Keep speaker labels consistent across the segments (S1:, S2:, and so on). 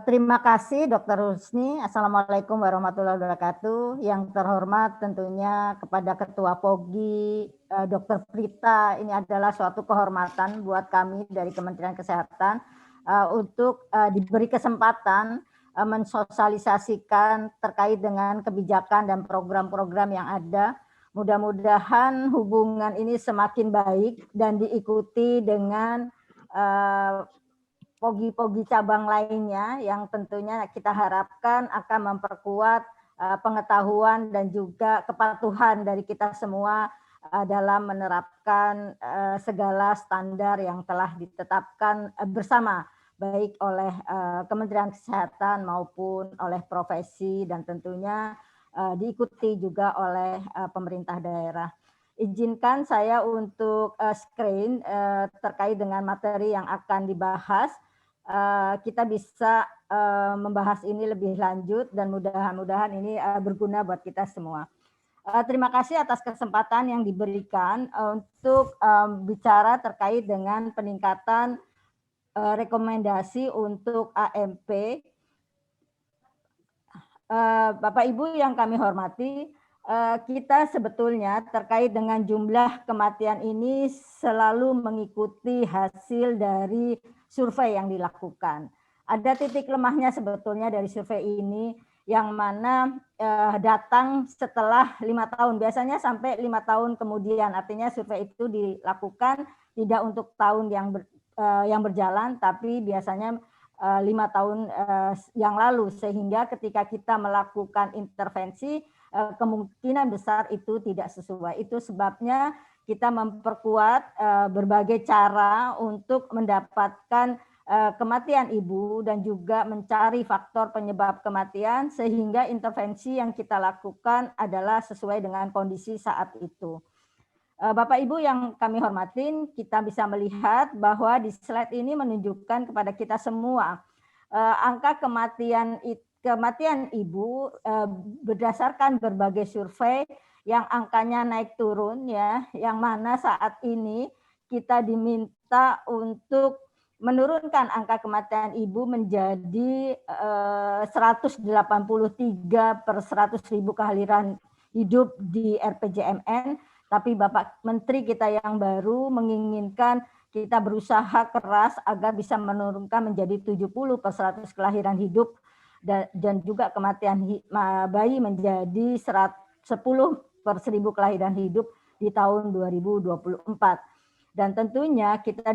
S1: Terima kasih Dokter Husni. Assalamualaikum warahmatullahi wabarakatuh. Yang terhormat tentunya kepada Ketua POGI, Dokter Prita. Ini adalah suatu kehormatan buat kami dari Kementerian Kesehatan untuk diberi kesempatan mensosialisasikan terkait dengan kebijakan dan program-program yang ada. Mudah-mudahan hubungan ini semakin baik dan diikuti dengan POGI-POGI cabang lainnya yang tentunya kita harapkan akan memperkuat pengetahuan dan juga kepatuhan dari kita semua dalam menerapkan segala standar yang telah ditetapkan bersama, baik oleh Kementerian Kesehatan maupun oleh profesi dan tentunya diikuti juga oleh pemerintah daerah. Izinkan saya untuk screen terkait dengan materi yang akan dibahas. Kita bisa membahas ini lebih lanjut dan mudah-mudahan ini berguna buat kita semua. Terima kasih atas kesempatan yang diberikan untuk bicara terkait dengan peningkatan rekomendasi untuk AMP. Bapak Ibu yang kami hormati, kita sebetulnya terkait dengan jumlah kematian ini selalu mengikuti hasil dari survei yang dilakukan. Ada titik lemahnya sebetulnya dari survei ini yang mana datang setelah 5 tahun, biasanya sampai 5 tahun kemudian. Artinya survei itu dilakukan tidak untuk tahun yang berjalan, tapi biasanya 5 tahun yang lalu, sehingga ketika kita melakukan intervensi kemungkinan besar itu tidak sesuai. Itu sebabnya kita memperkuat berbagai cara untuk mendapatkan kematian ibu dan juga mencari faktor penyebab kematian sehingga intervensi yang kita lakukan adalah sesuai dengan kondisi saat itu. Bapak Ibu yang kami hormatin, kita bisa melihat bahwa di slide ini menunjukkan kepada kita semua angka kematian ibu berdasarkan berbagai survei yang angkanya naik turun ya, yang mana saat ini kita diminta untuk menurunkan angka kematian ibu menjadi 183 per 100.000 kelahiran hidup di RPJMN. Tapi Bapak Menteri kita yang baru menginginkan kita berusaha keras agar bisa menurunkan menjadi 70 per 100 kelahiran hidup dan juga kematian bayi menjadi 10 per 1000 kelahiran hidup di tahun 2024. Dan tentunya kita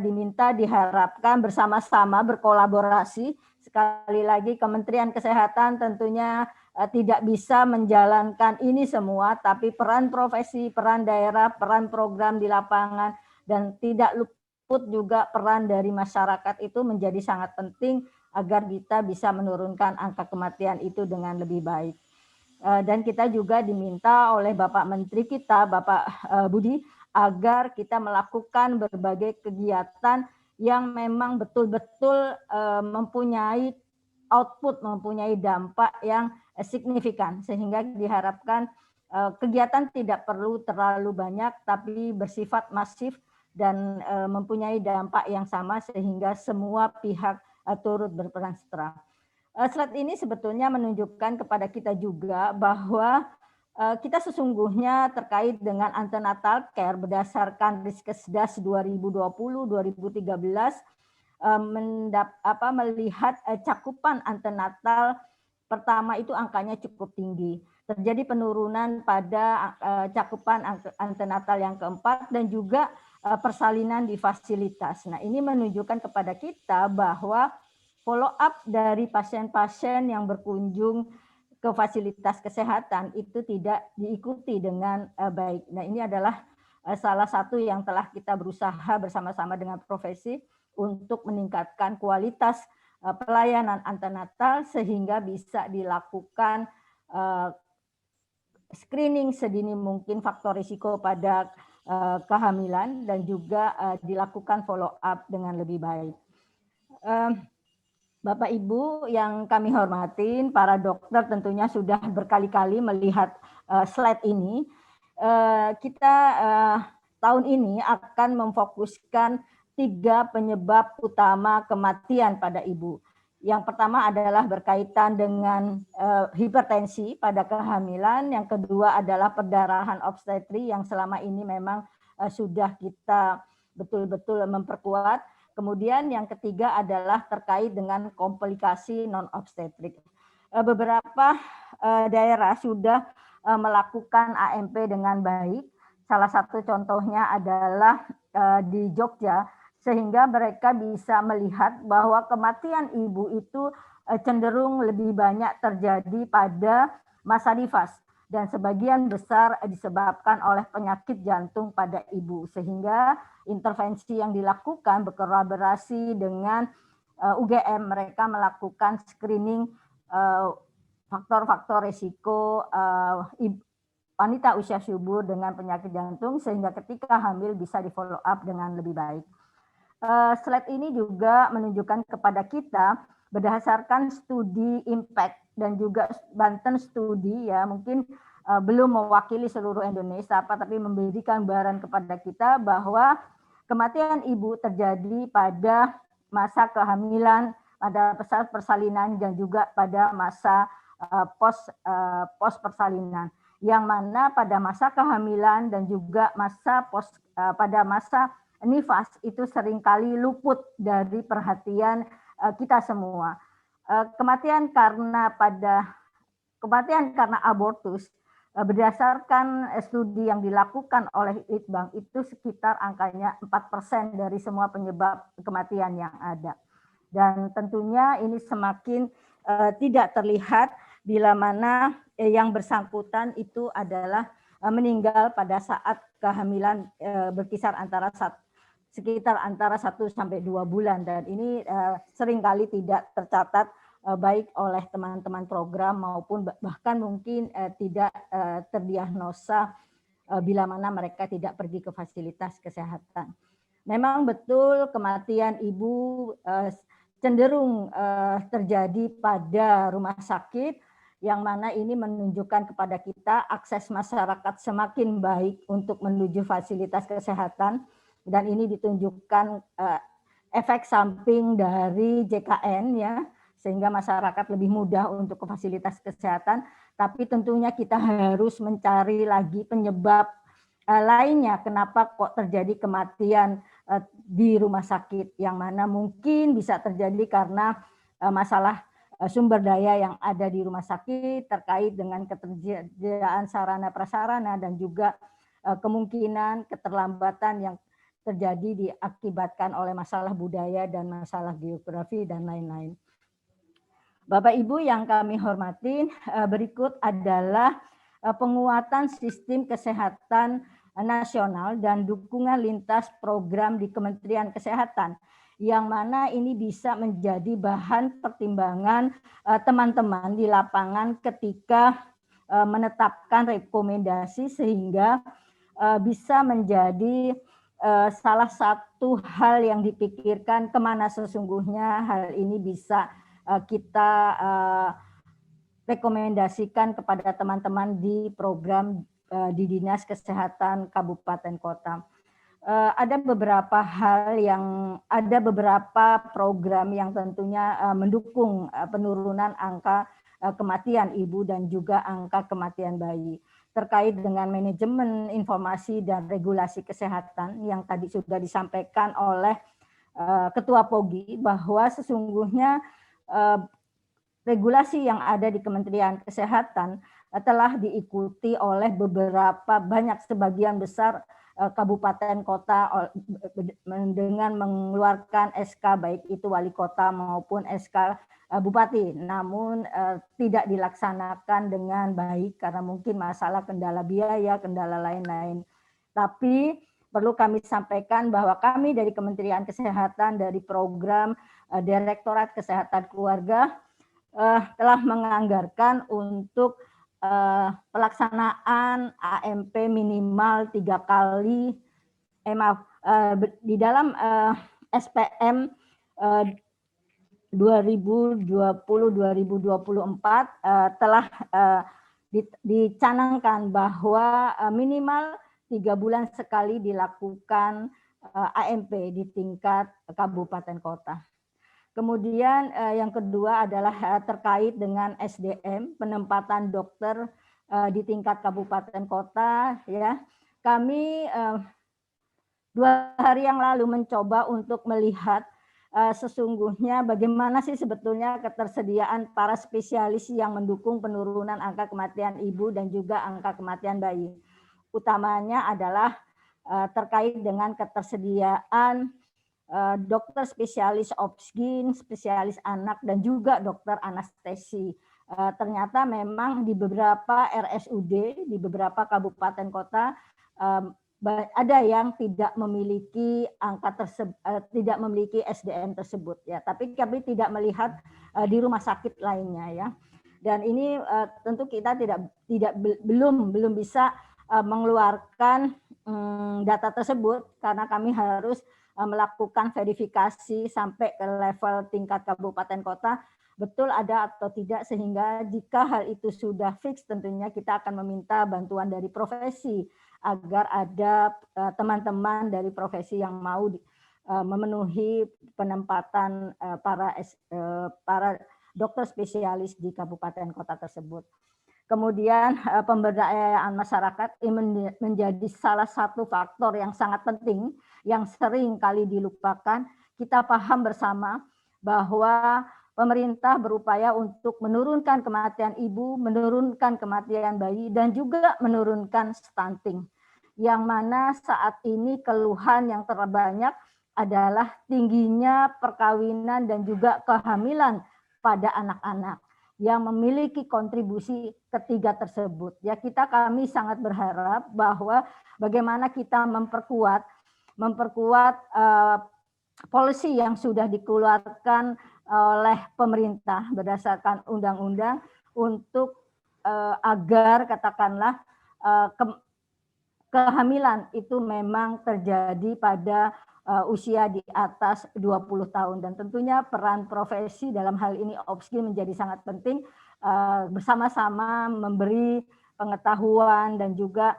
S1: diharapkan bersama-sama berkolaborasi. Sekali lagi Kementerian Kesehatan tentunya tidak bisa menjalankan ini semua, tapi peran profesi, peran daerah, peran program di lapangan, dan tidak luput juga peran dari masyarakat itu menjadi sangat penting agar kita bisa menurunkan angka kematian itu dengan lebih baik. Dan kita juga diminta oleh Bapak Menteri kita, Bapak Budi, agar kita melakukan berbagai kegiatan yang memang betul-betul mempunyai output, mempunyai dampak yang signifikan, sehingga diharapkan kegiatan tidak perlu terlalu banyak tapi bersifat masif dan mempunyai dampak yang sama sehingga semua pihak turut berperan serta. Slide ini sebetulnya menunjukkan kepada kita juga bahwa kita sesungguhnya terkait dengan antenatal care berdasarkan Riskesdas 2020-2013 melihat cakupan antenatal pertama itu angkanya cukup tinggi. Terjadi penurunan pada cakupan antenatal yang keempat dan juga persalinan di fasilitas. Nah, ini menunjukkan kepada kita bahwa follow up dari pasien-pasien yang berkunjung ke fasilitas kesehatan itu tidak diikuti dengan baik. Nah, ini adalah salah satu yang telah kita berusaha bersama-sama dengan profesi untuk meningkatkan kualitas pelayanan antenatal sehingga bisa dilakukan screening sedini mungkin faktor risiko pada kehamilan dan juga dilakukan follow up dengan lebih baik. Bapak Ibu yang kami hormatin, para dokter tentunya sudah berkali-kali melihat slide ini. Kita tahun ini akan memfokuskan 3 penyebab utama kematian pada ibu. Yang pertama adalah berkaitan dengan hipertensi pada kehamilan, yang kedua adalah perdarahan obstetri yang selama ini memang sudah kita betul-betul memperkuat. Kemudian yang ketiga adalah terkait dengan komplikasi non-obstetrik. Beberapa daerah sudah melakukan AMP dengan baik. Salah satu contohnya adalah di Jogja, sehingga mereka bisa melihat bahwa kematian ibu itu cenderung lebih banyak terjadi pada masa nifas dan sebagian besar disebabkan oleh penyakit jantung pada ibu, sehingga intervensi yang dilakukan berkolaborasi dengan UGM, mereka melakukan screening faktor-faktor risiko wanita usia subur dengan penyakit jantung, sehingga ketika hamil bisa di follow up dengan lebih baik. Slide ini juga menunjukkan kepada kita berdasarkan studi impact dan juga Banten studi, ya mungkin belum mewakili seluruh Indonesia, tapi memberikan gambaran kepada kita bahwa kematian ibu terjadi pada masa kehamilan, pada masa persalinan dan juga pada masa pos persalinan, yang mana pada masa kehamilan dan juga pada masa nifas itu seringkali luput dari perhatian kita semua. Kematian karena abortus berdasarkan studi yang dilakukan oleh Litbang itu sekitar angkanya 4% dari semua penyebab kematian yang ada. Dan tentunya ini semakin tidak terlihat bila mana yang bersangkutan itu adalah meninggal pada saat kehamilan berkisar sekitar antara 1 sampai 2 bulan, dan ini seringkali tidak tercatat baik oleh teman-teman program maupun bahkan mungkin tidak terdiagnosa bila mana mereka tidak pergi ke fasilitas kesehatan. Memang betul kematian ibu cenderung terjadi pada rumah sakit, yang mana ini menunjukkan kepada kita akses masyarakat semakin baik untuk menuju fasilitas kesehatan. Dan ini ditunjukkan efek samping dari JKN, ya, sehingga masyarakat lebih mudah untuk ke fasilitas kesehatan. Tapi tentunya kita harus mencari lagi penyebab lainnya kenapa kok terjadi kematian di rumah sakit, yang mana mungkin bisa terjadi karena masalah sumber daya yang ada di rumah sakit terkait dengan ketersediaan sarana prasarana dan juga kemungkinan keterlambatan yang terjadi diakibatkan oleh masalah budaya dan masalah geografi dan lain-lain. Bapak Ibu yang kami hormati, berikut adalah penguatan sistem kesehatan nasional dan dukungan lintas program di Kementerian Kesehatan, yang mana ini bisa menjadi bahan pertimbangan teman-teman di lapangan ketika menetapkan rekomendasi, sehingga bisa menjadi salah satu hal yang dipikirkan kemana sesungguhnya hal ini bisa kita rekomendasikan kepada teman-teman di program di Dinas Kesehatan Kabupaten Kota. Ada beberapa program yang tentunya mendukung penurunan angka kematian ibu dan juga angka kematian bayi, terkait dengan manajemen informasi dan regulasi kesehatan yang tadi sudah disampaikan oleh Ketua POGI, bahwa sesungguhnya regulasi yang ada di Kementerian Kesehatan telah diikuti oleh sebagian besar kabupaten kota dengan mengeluarkan SK baik itu wali kota maupun SK bupati, namun tidak dilaksanakan dengan baik karena mungkin masalah kendala biaya, kendala lain-lain. Tapi perlu kami sampaikan bahwa kami dari Kementerian Kesehatan dari program Direktorat Kesehatan Keluarga telah menganggarkan untuk pelaksanaan AMP minimal 3 kali, di dalam SPM 2020-2024 telah dicanangkan bahwa minimal 3 bulan sekali dilakukan AMP di tingkat kabupaten kota. Kemudian yang kedua adalah terkait dengan SDM, penempatan dokter di tingkat kabupaten kota ya. Kami 2 hari yang lalu mencoba untuk melihat sesungguhnya bagaimana sih sebetulnya ketersediaan para spesialis yang mendukung penurunan angka kematian ibu dan juga angka kematian bayi. Utamanya adalah terkait dengan ketersediaan dokter spesialis obsgin, spesialis anak, dan juga dokter anestesi. Ternyata memang di beberapa RSUD, di beberapa kabupaten kota, ada yang tidak memiliki tidak memiliki SDM tersebut ya. Tapi kami tidak melihat di rumah sakit lainnya ya. Dan ini tentu kita belum bisa mengeluarkan data tersebut karena kami harus melakukan verifikasi sampai ke level tingkat kabupaten kota betul ada atau tidak, sehingga jika hal itu sudah fix tentunya kita akan meminta bantuan dari profesi agar ada teman-teman dari profesi yang mau memenuhi penempatan para dokter spesialis di kabupaten kota tersebut. Kemudian pemberdayaan masyarakat ini menjadi salah satu faktor yang sangat penting yang sering kali dilupakan. Kita paham bersama bahwa pemerintah berupaya untuk menurunkan kematian ibu, menurunkan kematian bayi, dan juga menurunkan stunting. Yang mana saat ini keluhan yang terbanyak adalah tingginya perkawinan dan juga kehamilan pada anak-anak yang memiliki kontribusi ketiga tersebut. Ya, kami sangat berharap bahwa bagaimana kita memperkuat policy yang sudah dikeluarkan oleh pemerintah berdasarkan undang-undang untuk agar katakanlah kehamilan itu memang terjadi pada usia di atas 20 tahun, dan tentunya peran profesi dalam hal ini obsgin menjadi sangat penting, bersama-sama memberi pengetahuan dan juga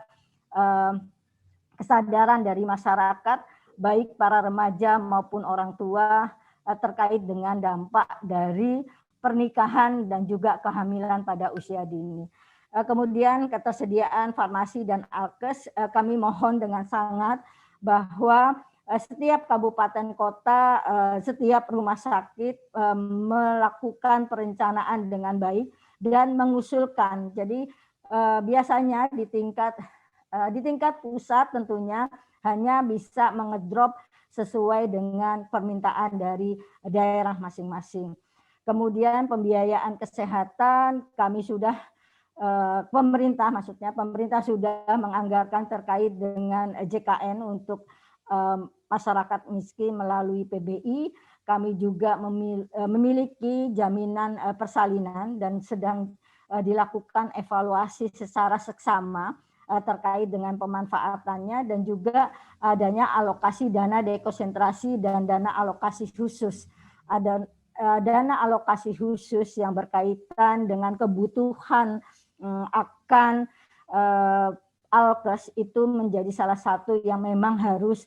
S1: kesadaran dari masyarakat baik para remaja maupun orang tua terkait dengan dampak dari pernikahan dan juga kehamilan pada usia dini. Kemudian ketersediaan farmasi dan alkes, kami mohon dengan sangat bahwa setiap kabupaten kota, setiap rumah sakit melakukan perencanaan dengan baik dan mengusulkan. Jadi biasanya di tingkat pusat tentunya hanya bisa mengedrop sesuai dengan permintaan dari daerah masing-masing. Kemudian pembiayaan kesehatan kami sudah pemerintah sudah menganggarkan terkait dengan JKN untuk masyarakat miskin melalui PBI. Kami juga memiliki jaminan persalinan dan sedang dilakukan evaluasi secara seksama terkait dengan pemanfaatannya dan juga adanya alokasi dana dekonsentrasi dan dana alokasi khusus. Ada dana alokasi khusus yang berkaitan dengan kebutuhan akan alkes itu menjadi salah satu yang memang harus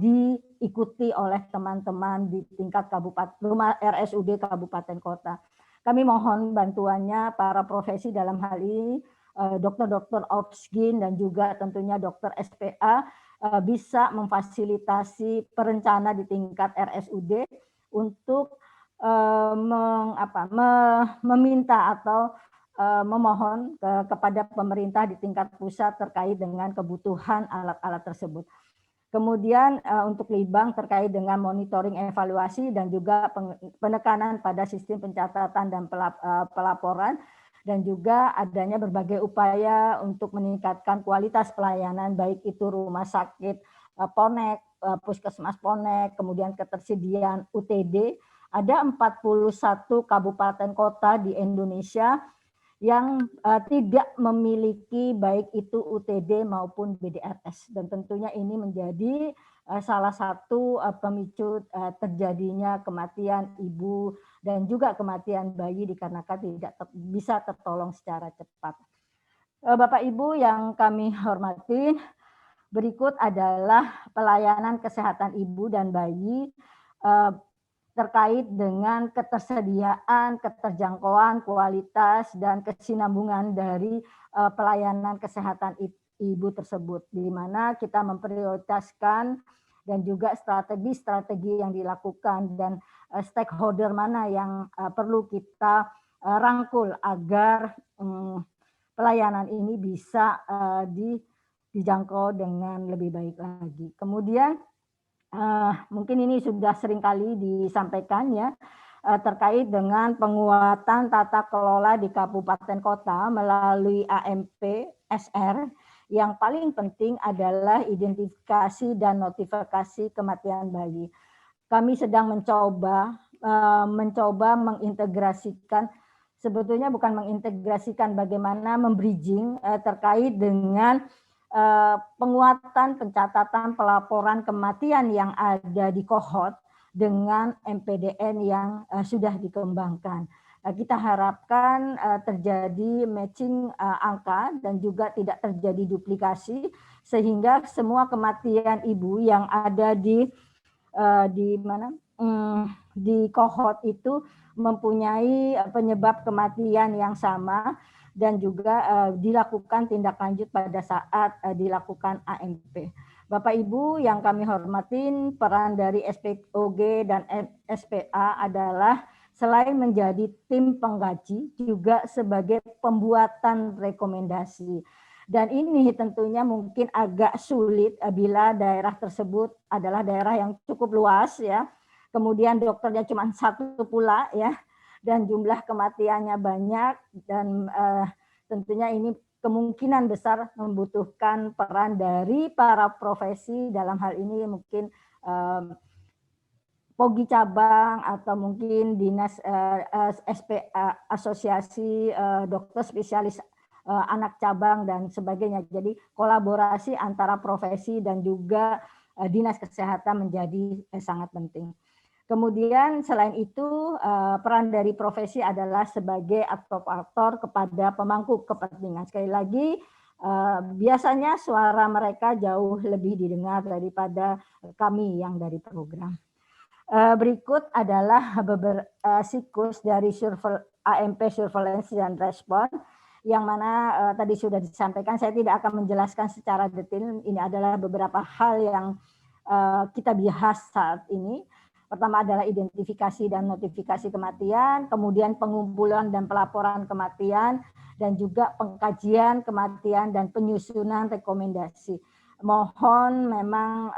S1: diikuti oleh teman-teman di tingkat kabupaten rumah RSUD kabupaten kota. Kami mohon bantuannya para profesi dalam hal ini, dokter-dokter obsgin dan juga tentunya dokter SPA bisa memfasilitasi perencana di tingkat RSUD untuk meminta atau memohon kepada pemerintah di tingkat pusat terkait dengan kebutuhan alat-alat tersebut. Kemudian untuk Litbang terkait dengan monitoring evaluasi dan juga penekanan pada sistem pencatatan dan pelaporan, dan juga adanya berbagai upaya untuk meningkatkan kualitas pelayanan baik itu rumah sakit Ponek, puskesmas Ponek, kemudian ketersediaan UTD. Ada 41 kabupaten kota di Indonesia yang tidak memiliki baik itu UTD maupun BDRS, dan tentunya ini menjadi salah satu pemicu terjadinya kematian ibu dan juga kematian bayi dikarenakan tidak bisa tertolong secara cepat. Bapak Ibu yang kami hormati, berikut adalah pelayanan kesehatan ibu dan bayi terkait dengan ketersediaan, keterjangkauan, kualitas, dan kesinambungan dari pelayanan kesehatan ibu tersebut, di mana kita memprioritaskan dan juga strategi-strategi yang dilakukan dan stakeholder mana yang perlu kita rangkul agar pelayanan ini bisa dijangkau dengan lebih baik lagi. Kemudian mungkin ini sudah sering kali disampaikan ya, terkait dengan penguatan tata kelola di kabupaten kota melalui AMP SR, yang paling penting adalah identifikasi dan notifikasi kematian bayi. Kami sedang mencoba mengintegrasikan, sebetulnya bukan mengintegrasikan, bagaimana membridging terkait dengan penguatan pencatatan pelaporan kematian yang ada di kohort dengan MPDN yang sudah dikembangkan. Kita harapkan terjadi matching angka dan juga tidak terjadi duplikasi, sehingga semua kematian ibu yang ada di kohort itu mempunyai penyebab kematian yang sama, dan juga dilakukan tindak lanjut pada saat dilakukan AMP. Bapak Ibu yang kami hormatin, peran dari SPOG dan SPA adalah selain menjadi tim pengkaji, juga sebagai pembuatan rekomendasi. Dan ini tentunya mungkin agak sulit bila daerah tersebut adalah daerah yang cukup luas ya. Kemudian dokternya cuma satu pula ya, dan jumlah kematiannya banyak, dan tentunya ini kemungkinan besar membutuhkan peran dari para profesi, dalam hal ini mungkin POGI cabang atau mungkin dinas SPA, asosiasi dokter spesialis anak cabang dan sebagainya. Jadi kolaborasi antara profesi dan juga dinas kesehatan menjadi sangat penting. Kemudian selain itu peran dari profesi adalah sebagai advokator kepada pemangku kepentingan. Sekali lagi biasanya suara mereka jauh lebih didengar daripada kami yang dari program. Berikut adalah beberapa siklus dari AMP surveillance dan respon, yang mana tadi sudah disampaikan. Saya tidak akan menjelaskan secara detail. Ini adalah beberapa hal yang kita bahas saat ini. Pertama adalah identifikasi dan notifikasi kematian, kemudian pengumpulan dan pelaporan kematian, dan juga pengkajian kematian dan penyusunan rekomendasi. Mohon memang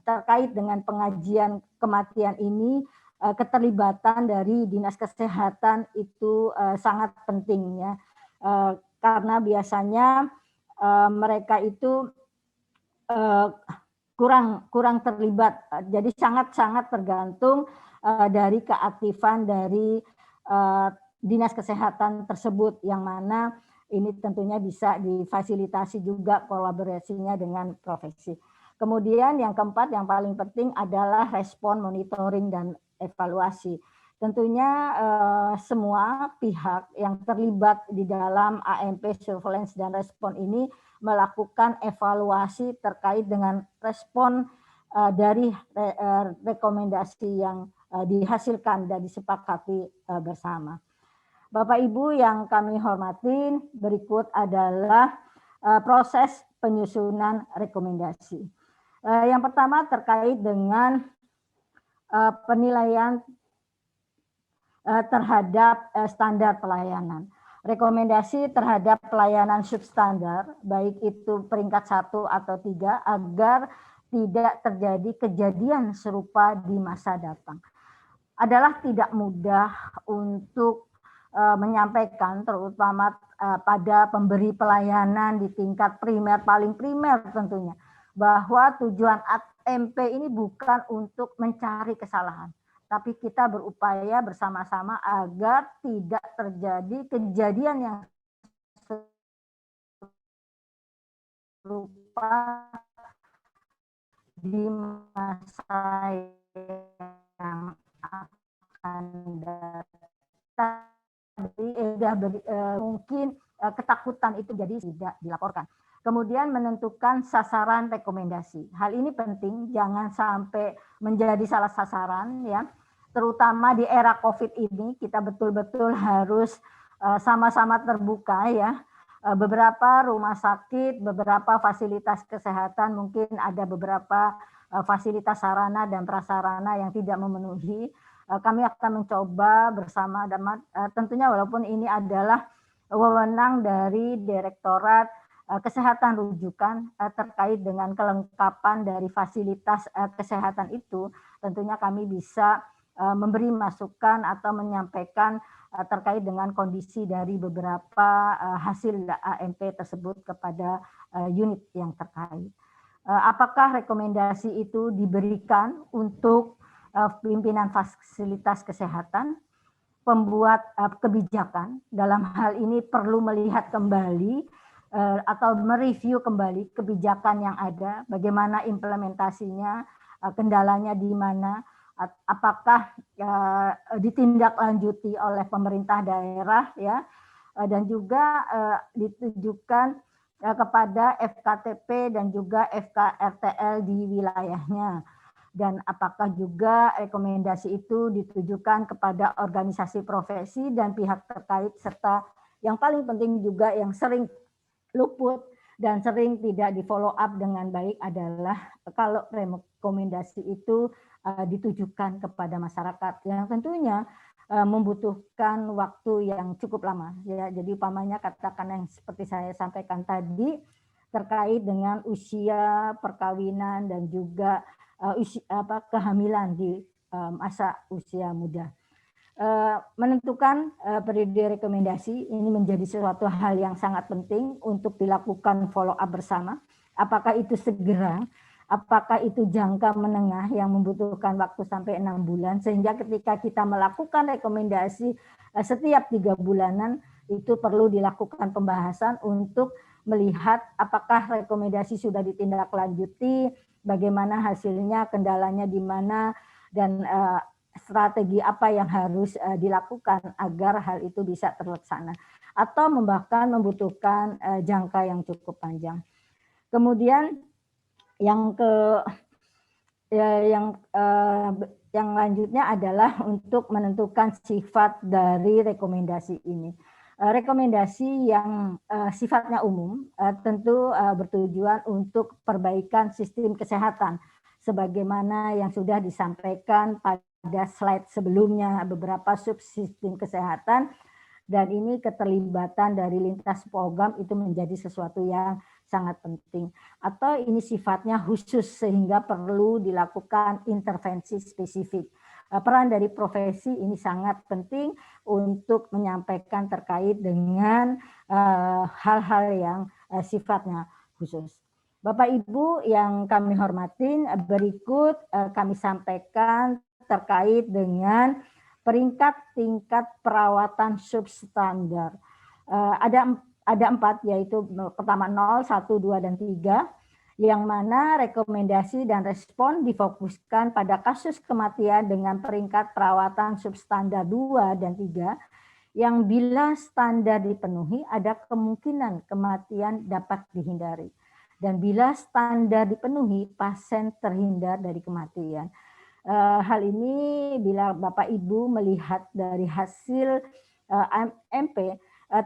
S1: terkait dengan pengajian kematian ini, keterlibatan dari dinas kesehatan itu sangat penting ya, karena biasanya mereka itu kurang terlibat, jadi sangat tergantung dari keaktifan dari dinas kesehatan tersebut, yang mana ini tentunya bisa difasilitasi juga kolaborasinya dengan profesi. Kemudian yang keempat, yang paling penting adalah respon, monitoring, dan evaluasi. Tentunya semua pihak yang terlibat di dalam AMP surveillance dan respon ini melakukan evaluasi terkait dengan respon dari rekomendasi yang dihasilkan dan disepakati bersama. Bapak Ibu yang kami hormatin, berikut adalah proses penyusunan rekomendasi. Yang pertama terkait dengan penilaian terhadap standar pelayanan. Rekomendasi terhadap pelayanan substandar, baik itu peringkat 1 atau 3, agar tidak terjadi kejadian serupa di masa datang. Adalah tidak mudah untuk menyampaikan, terutama pada pemberi pelayanan di tingkat primer, paling primer tentunya, bahwa tujuan AMP ini bukan untuk mencari kesalahan, tapi kita berupaya bersama-sama agar tidak terjadi kejadian yang serupa di masa yang akan datang. Mungkin ketakutan itu jadi tidak dilaporkan. Kemudian menentukan sasaran rekomendasi. Hal ini penting, jangan sampai menjadi salah sasaran ya. terutama di era COVID ini kita betul-betul harus sama-sama terbuka ya. Beberapa rumah sakit, beberapa fasilitas kesehatan mungkin ada beberapa fasilitas sarana dan prasarana yang tidak memenuhi. Kami akan mencoba bersama tentunya walaupun ini adalah wewenang dari Direktorat Kesehatan Rujukan terkait dengan kelengkapan dari fasilitas kesehatan itu, tentunya kami bisa memberi masukan atau menyampaikan terkait dengan kondisi dari beberapa hasil AMP tersebut kepada unit yang terkait. Apakah rekomendasi itu diberikan untuk pimpinan fasilitas kesehatan? Pembuat kebijakan dalam hal ini perlu melihat kembali atau mereview kembali kebijakan yang ada, bagaimana implementasinya, kendalanya di mana, apakah ditindaklanjuti oleh pemerintah daerah ya, dan juga ditujukan kepada FKTP dan juga FKRTL di wilayahnya. Dan apakah juga rekomendasi itu ditujukan kepada organisasi profesi dan pihak terkait, serta yang paling penting juga yang sering luput dan sering tidak di follow up dengan baik adalah kalau rekomendasi itu ditujukan kepada masyarakat yang tentunya membutuhkan waktu yang cukup lama ya. Jadi umpamanya katakan yang seperti saya sampaikan tadi terkait dengan usia perkawinan dan juga kehamilan di masa usia muda. Menentukan periode rekomendasi ini menjadi suatu hal yang sangat penting untuk dilakukan follow up bersama. Apakah itu segera, apakah itu jangka menengah yang membutuhkan waktu sampai 6 bulan, sehingga ketika kita melakukan rekomendasi setiap 3 bulanan itu perlu dilakukan pembahasan untuk melihat apakah rekomendasi sudah ditindaklanjuti, bagaimana hasilnya, kendalanya di mana, dan strategi apa yang harus dilakukan agar hal itu bisa terlaksana, atau bahkan membutuhkan jangka yang cukup panjang. Kemudian yang lanjutnya adalah untuk menentukan sifat dari rekomendasi ini. Rekomendasi yang sifatnya umum tentu bertujuan untuk perbaikan sistem kesehatan sebagaimana yang sudah disampaikan pada slide sebelumnya, beberapa subsistem kesehatan, dan ini keterlibatan dari lintas program itu menjadi sesuatu yang sangat penting. Atau ini sifatnya khusus sehingga perlu dilakukan intervensi spesifik. Peran dari profesi ini sangat penting untuk menyampaikan terkait dengan hal-hal yang sifatnya khusus. Bapak Ibu yang kami hormatin, berikut kami sampaikan terkait dengan peringkat tingkat perawatan substandar. Ada 4, yaitu pertama 0, 1, 2, dan 3, yang mana rekomendasi dan respon difokuskan pada kasus kematian dengan peringkat perawatan substandar 2 dan 3, yang bila standar dipenuhi ada kemungkinan kematian dapat dihindari. Dan bila standar dipenuhi, pasien terhindar dari kematian. Hal ini bila Bapak Ibu melihat dari hasil MP,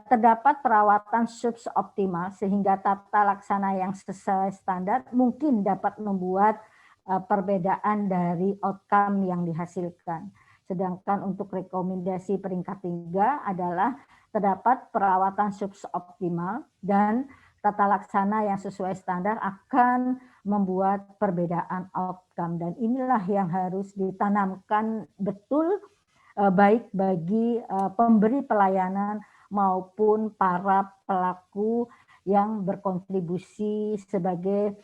S1: terdapat perawatan suboptimal sehingga tata laksana yang sesuai standar mungkin dapat membuat perbedaan dari outcome yang dihasilkan. Sedangkan untuk rekomendasi peringkat 3 adalah terdapat perawatan suboptimal dan tata laksana yang sesuai standar akan membuat perbedaan outcome, dan inilah yang harus ditanamkan betul baik bagi pemberi pelayanan maupun para pelaku yang berkontribusi sebagai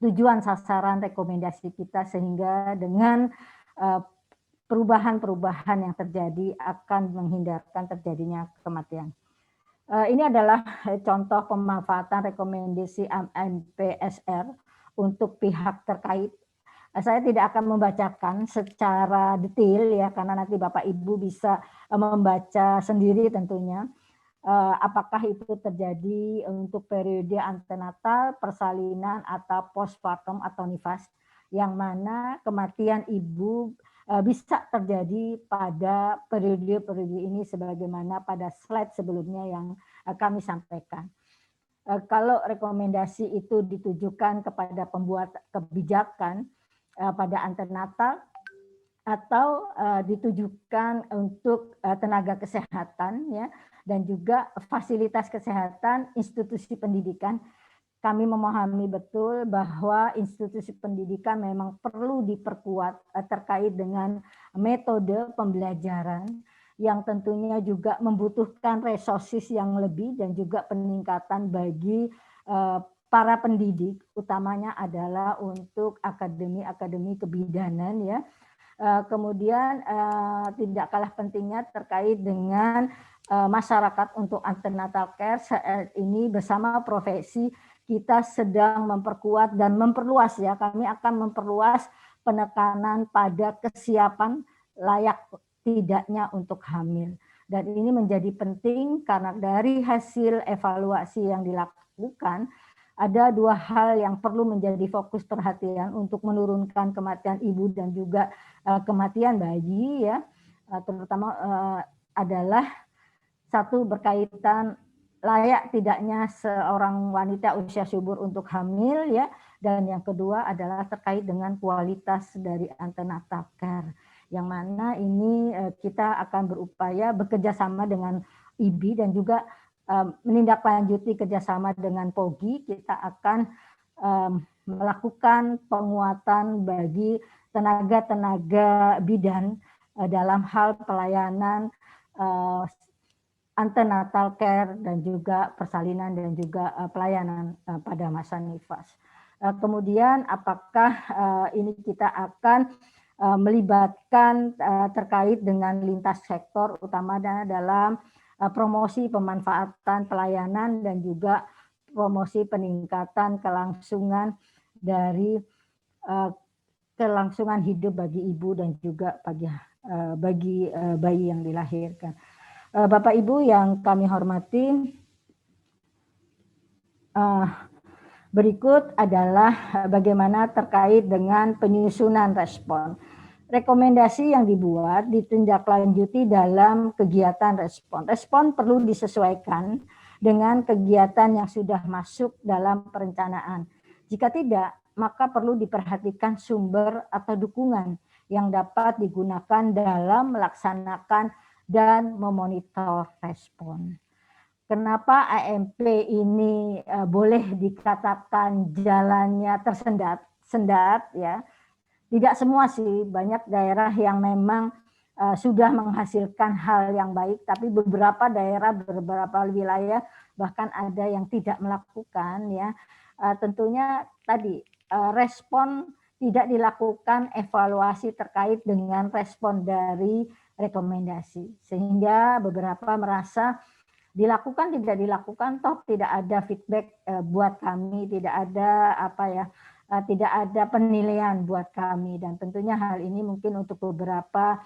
S1: tujuan sasaran rekomendasi kita, sehingga dengan perubahan-perubahan yang terjadi akan menghindarkan terjadinya kematian. Ini adalah contoh pemanfaatan rekomendasi MPSR untuk pihak terkait. Saya tidak akan membacakan secara detail ya, karena nanti Bapak Ibu bisa membaca sendiri tentunya. Apakah itu terjadi untuk periode antenatal, persalinan, atau postpartum atau nifas, yang mana kematian ibu bisa terjadi pada periode-periode ini sebagaimana pada slide sebelumnya yang kami sampaikan. Kalau rekomendasi itu ditujukan kepada pembuat kebijakan pada antenatal atau ditujukan untuk tenaga kesehatan ya, dan juga fasilitas kesehatan institusi pendidikan, kami memahami betul bahwa institusi pendidikan memang perlu diperkuat terkait dengan metode pembelajaran yang tentunya juga membutuhkan resources yang lebih dan juga peningkatan bagi para pendidik, utamanya adalah untuk akademi-akademi kebidanan ya. Kemudian tidak kalah pentingnya terkait dengan masyarakat untuk antenatal care saat ini bersama profesi kita sedang memperkuat dan memperluas ya, kami akan memperluas penekanan pada kesiapan layak tidaknya untuk hamil. Dan ini menjadi penting karena dari hasil evaluasi yang dilakukan, ada dua hal yang perlu menjadi fokus perhatian untuk menurunkan kematian ibu dan juga kematian bayi ya, terutama adalah satu berkaitan layak tidaknya seorang wanita usia subur untuk hamil ya, dan yang kedua adalah terkait dengan kualitas dari antenatal care, yang mana ini kita akan berupaya bekerja sama dengan IBI dan juga menindaklanjuti kerjasama dengan POGI. Kita akan melakukan penguatan bagi tenaga-tenaga bidan dalam hal pelayanan antenatal care dan juga persalinan dan juga pelayanan pada masa nifas. Kemudian apakah ini kita akan melibatkan terkait dengan lintas sektor utamanya dalam promosi pemanfaatan pelayanan dan juga promosi peningkatan kelangsungan dari kelangsungan hidup bagi ibu dan juga bagi bayi yang dilahirkan. Bapak Ibu yang kami hormati, berikut adalah bagaimana terkait dengan penyusunan respon. Rekomendasi yang dibuat ditindaklanjuti dalam kegiatan respon. Respon perlu disesuaikan dengan kegiatan yang sudah masuk dalam perencanaan. Jika tidak, maka perlu diperhatikan sumber atau dukungan yang dapat digunakan dalam melaksanakan dan memonitor respon. Kenapa AMP ini boleh dikatakan jalannya tersendat ya? Tidak semua sih, banyak daerah yang memang sudah menghasilkan hal yang baik, tapi beberapa daerah, beberapa wilayah bahkan ada yang tidak melakukan ya. Tentunya tadi respon tidak dilakukan evaluasi terkait dengan respon dari rekomendasi, sehingga beberapa merasa dilakukan tidak dilakukan toh tidak ada feedback buat kami, tidak ada tidak ada penilaian buat kami, dan tentunya hal ini mungkin untuk beberapa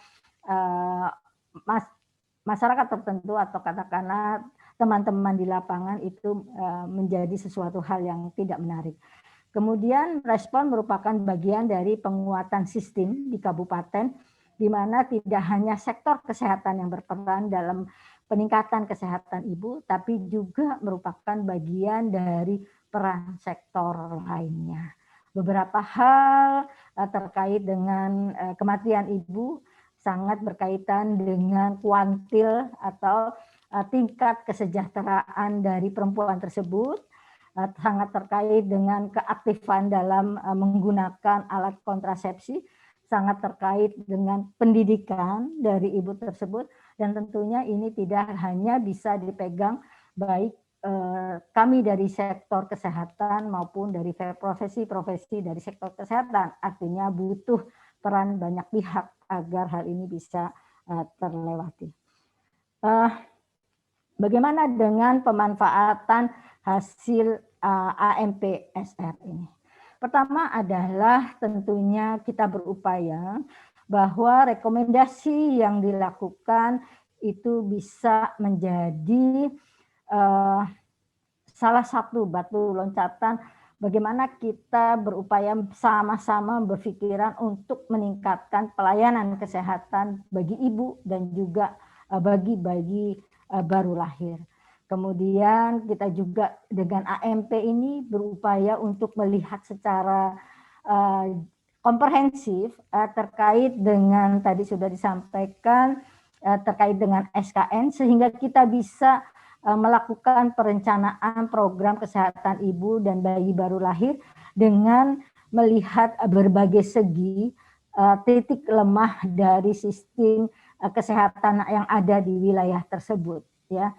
S1: masyarakat tertentu atau katakanlah teman-teman di lapangan itu menjadi sesuatu hal yang tidak menarik. Kemudian respon merupakan bagian dari penguatan sistem di kabupaten, di mana tidak hanya sektor kesehatan yang berperan dalam peningkatan kesehatan ibu, tapi juga merupakan bagian dari peran sektor lainnya. Beberapa hal terkait dengan kematian ibu sangat berkaitan dengan kuantil atau tingkat kesejahteraan dari perempuan tersebut, sangat terkait dengan keaktifan dalam menggunakan alat kontrasepsi, sangat terkait dengan pendidikan dari ibu tersebut, dan tentunya ini tidak hanya bisa dipegang baik kami dari sektor kesehatan maupun dari profesi-profesi dari sektor kesehatan, artinya butuh peran banyak pihak agar hal ini bisa terlewati. Bagaimana dengan pemanfaatan hasil AMPSR ini? Pertama adalah tentunya kita berupaya bahwa rekomendasi yang dilakukan itu bisa menjadi salah satu batu loncatan bagaimana kita berupaya sama-sama berpikiran untuk meningkatkan pelayanan kesehatan bagi ibu dan juga bagi bayi baru lahir. Kemudian kita juga dengan AMP ini berupaya untuk melihat secara komprehensif terkait dengan tadi sudah disampaikan terkait dengan SKN, sehingga kita bisa melakukan perencanaan program kesehatan ibu dan bayi baru lahir dengan melihat berbagai segi titik lemah dari sistem kesehatan yang ada di wilayah tersebut, ya.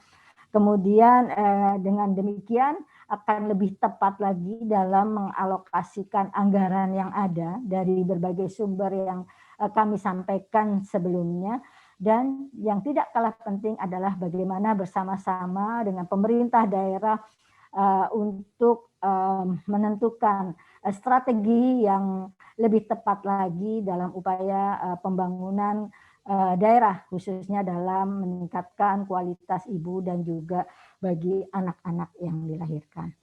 S1: Kemudian dengan demikian akan lebih tepat lagi dalam mengalokasikan anggaran yang ada dari berbagai sumber yang kami sampaikan sebelumnya. Dan yang tidak kalah penting adalah bagaimana bersama-sama dengan pemerintah daerah untuk menentukan strategi yang lebih tepat lagi dalam upaya pembangunan daerah, khususnya dalam meningkatkan kualitas ibu dan juga bagi anak-anak yang dilahirkan.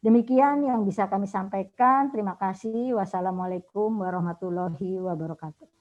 S1: Demikian yang bisa kami sampaikan. Terima kasih. Wassalamualaikum warahmatullahi wabarakatuh.